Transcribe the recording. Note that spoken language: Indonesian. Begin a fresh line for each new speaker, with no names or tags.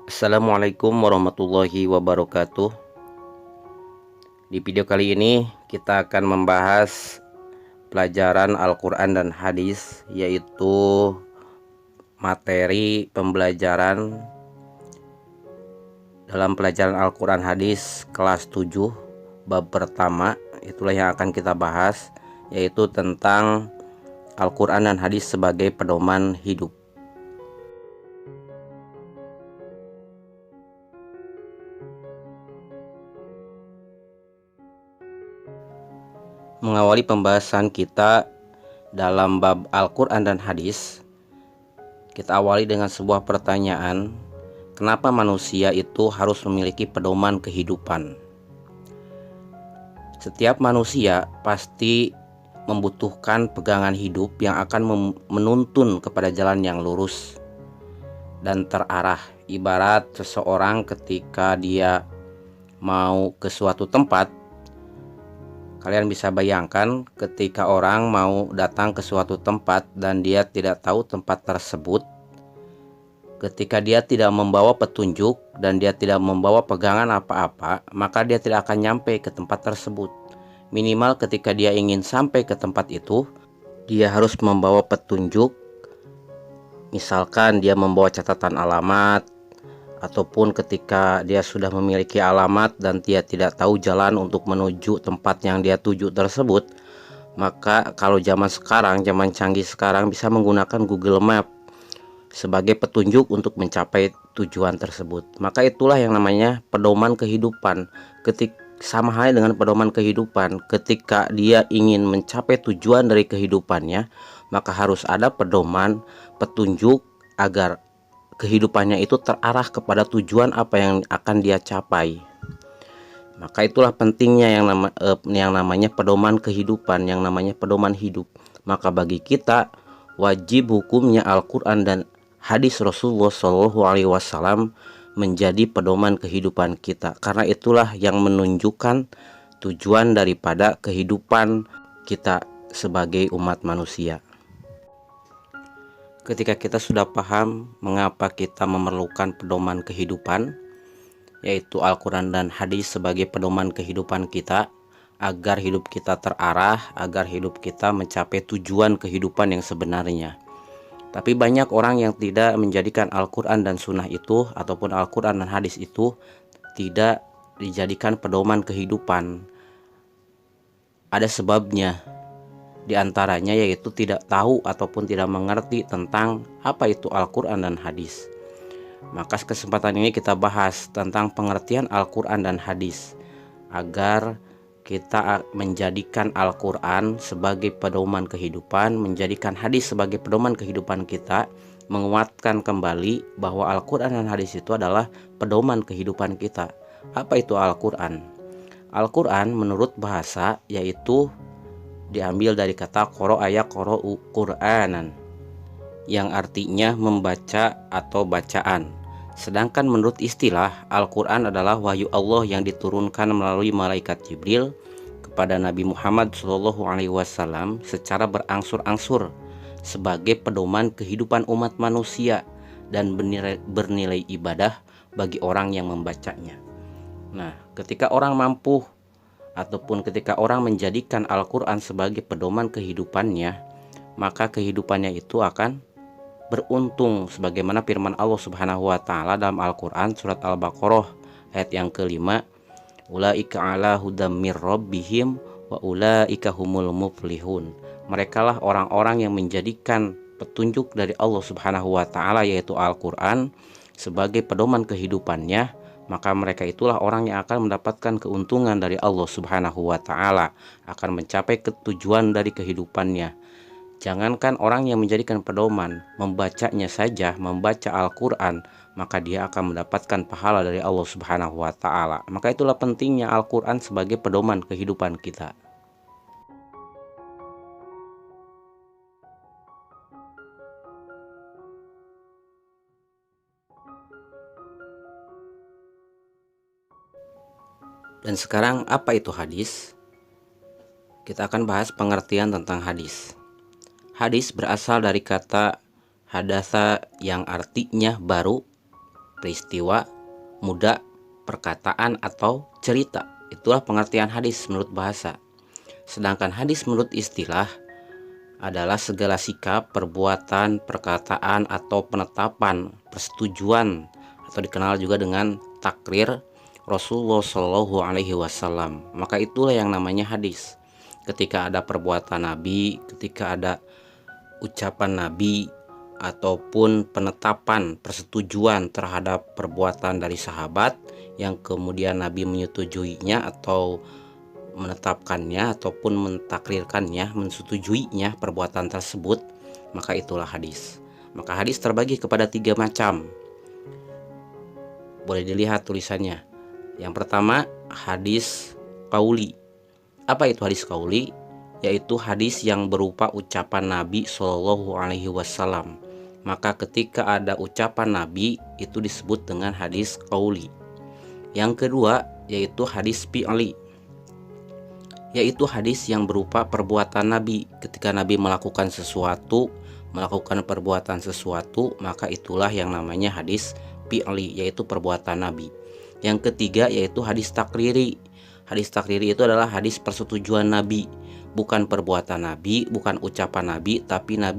Assalamualaikum warahmatullahi wabarakatuh. Di video kali ini kita akan membahas pelajaran Al-Quran dan Hadis, yaitu materi pembelajaran dalam pelajaran Al-Quran Hadis kelas 7 bab pertama. Itulah yang akan kita bahas, yaitu tentang Al-Quran dan Hadis sebagai pedoman hidup. Mengawali pembahasan kita dalam bab Al-Quran dan Hadis, kita awali dengan sebuah pertanyaan: kenapa manusia itu harus memiliki pedoman kehidupan? Setiap manusia pasti membutuhkan pegangan hidup yang akan menuntun kepada jalan yang lurus dan terarah. Ibarat seseorang ketika dia mau ke suatu tempat, kalian bisa bayangkan ketika orang mau datang ke suatu tempat dan dia tidak tahu tempat tersebut, ketika dia tidak membawa petunjuk dan dia tidak membawa pegangan apa-apa, maka dia tidak akan nyampe ke tempat tersebut. Minimal ketika dia ingin sampai ke tempat itu, dia harus membawa petunjuk. Misalkan dia membawa catatan alamat, ataupun ketika dia sudah memiliki alamat dan dia tidak tahu jalan untuk menuju tempat yang dia tuju tersebut, maka kalau zaman canggih sekarang, bisa menggunakan Google Map sebagai petunjuk untuk mencapai tujuan tersebut. Maka itulah yang namanya pedoman kehidupan. Sama halnya dengan pedoman kehidupan, ketika dia ingin mencapai tujuan dari kehidupannya, maka harus ada pedoman, petunjuk agar kehidupannya itu terarah kepada tujuan apa yang akan dia capai. Maka itulah pentingnya yang namanya pedoman kehidupan, yang namanya pedoman hidup. Maka bagi kita wajib hukumnya Al-Quran dan hadis Rasulullah SAW menjadi pedoman kehidupan kita, karena itulah yang menunjukkan tujuan daripada kehidupan kita sebagai umat manusia. Ketika kita sudah paham mengapa kita memerlukan pedoman kehidupan, yaitu Al-Quran dan Hadis sebagai pedoman kehidupan kita, agar hidup kita terarah, agar hidup kita mencapai tujuan kehidupan yang sebenarnya. Tapi banyak orang yang tidak menjadikan Al-Quran dan Sunnah itu, ataupun Al-Quran dan Hadis itu, tidak dijadikan pedoman kehidupan. Ada sebabnya. Di antaranya yaitu tidak tahu ataupun tidak mengerti tentang apa itu Al-Quran dan Hadis. Maka kesempatan ini kita bahas tentang pengertian Al-Quran dan Hadis, agar kita menjadikan Al-Quran sebagai pedoman kehidupan, menjadikan hadis sebagai pedoman kehidupan kita, menguatkan kembali bahwa Al-Quran dan Hadis itu adalah pedoman kehidupan kita. Apa itu Al-Quran? Al-Quran menurut bahasa yaitu diambil dari kata qoro'u Qur'anan, yang artinya membaca atau bacaan. Sedangkan menurut istilah, Al-Quran adalah wahyu Allah yang diturunkan melalui malaikat Jibril kepada Nabi Muhammad SAW secara berangsur-angsur sebagai pedoman kehidupan umat manusia dan bernilai ibadah bagi orang yang membacanya. Nah, ketika orang mampu ataupun ketika orang menjadikan Al-Quran sebagai pedoman kehidupannya, maka kehidupannya itu akan beruntung, sebagaimana firman Allah Subhanahu wa Ta'ala dalam Al-Quran surat Al-Baqarah ayat yang kelima, ulaika ala hudam mir rabbihim wa ulaika humul muflihun. Merekalah orang-orang yang menjadikan petunjuk dari Allah Subhanahu wa Ta'ala, yaitu Al-Quran, sebagai pedoman kehidupannya, maka mereka itulah orang yang akan mendapatkan keuntungan dari Allah Subhanahu wa Ta'ala, akan mencapai ketujuan dari kehidupannya. Jangankan orang yang menjadikan pedoman, membacanya saja, membaca Al-Quran, maka dia akan mendapatkan pahala dari Allah Subhanahu wa Ta'ala. Maka itulah pentingnya Al-Quran sebagai pedoman kehidupan kita. Dan sekarang apa itu hadis? Kita akan bahas pengertian tentang hadis. Hadis berasal dari kata hadasa yang artinya baru, peristiwa, muda, perkataan, atau cerita. Itulah pengertian hadis menurut bahasa. Sedangkan hadis menurut istilah adalah segala sikap, perbuatan, perkataan, atau penetapan, persetujuan, atau dikenal juga dengan takrir Rasulullah Shallallahu Alaihi Wasallam. Maka itulah yang namanya hadis. Ketika ada perbuatan Nabi, ketika ada ucapan Nabi, ataupun penetapan persetujuan terhadap perbuatan dari sahabat yang kemudian Nabi menyetujuinya atau menetapkannya ataupun mentakrirkannya, mensetujuinya perbuatan tersebut, maka itulah hadis. Maka hadis terbagi kepada 3 macam. Boleh dilihat tulisannya. Yang pertama, hadis qauli. Apa itu hadis qauli? Yaitu hadis yang berupa ucapan Nabi Shallallahu Alaihi Wasallam. Maka ketika ada ucapan Nabi, itu disebut dengan hadis qauli. Yang kedua, yaitu hadis fi'li, yaitu hadis yang berupa perbuatan Nabi. Ketika Nabi melakukan sesuatu, melakukan perbuatan sesuatu, maka itulah yang namanya hadis fi'li, yaitu perbuatan Nabi. Yang ketiga yaitu hadis takriri. Hadis takriri itu adalah hadis persetujuan Nabi, bukan perbuatan Nabi, bukan ucapan Nabi, tapi Nabi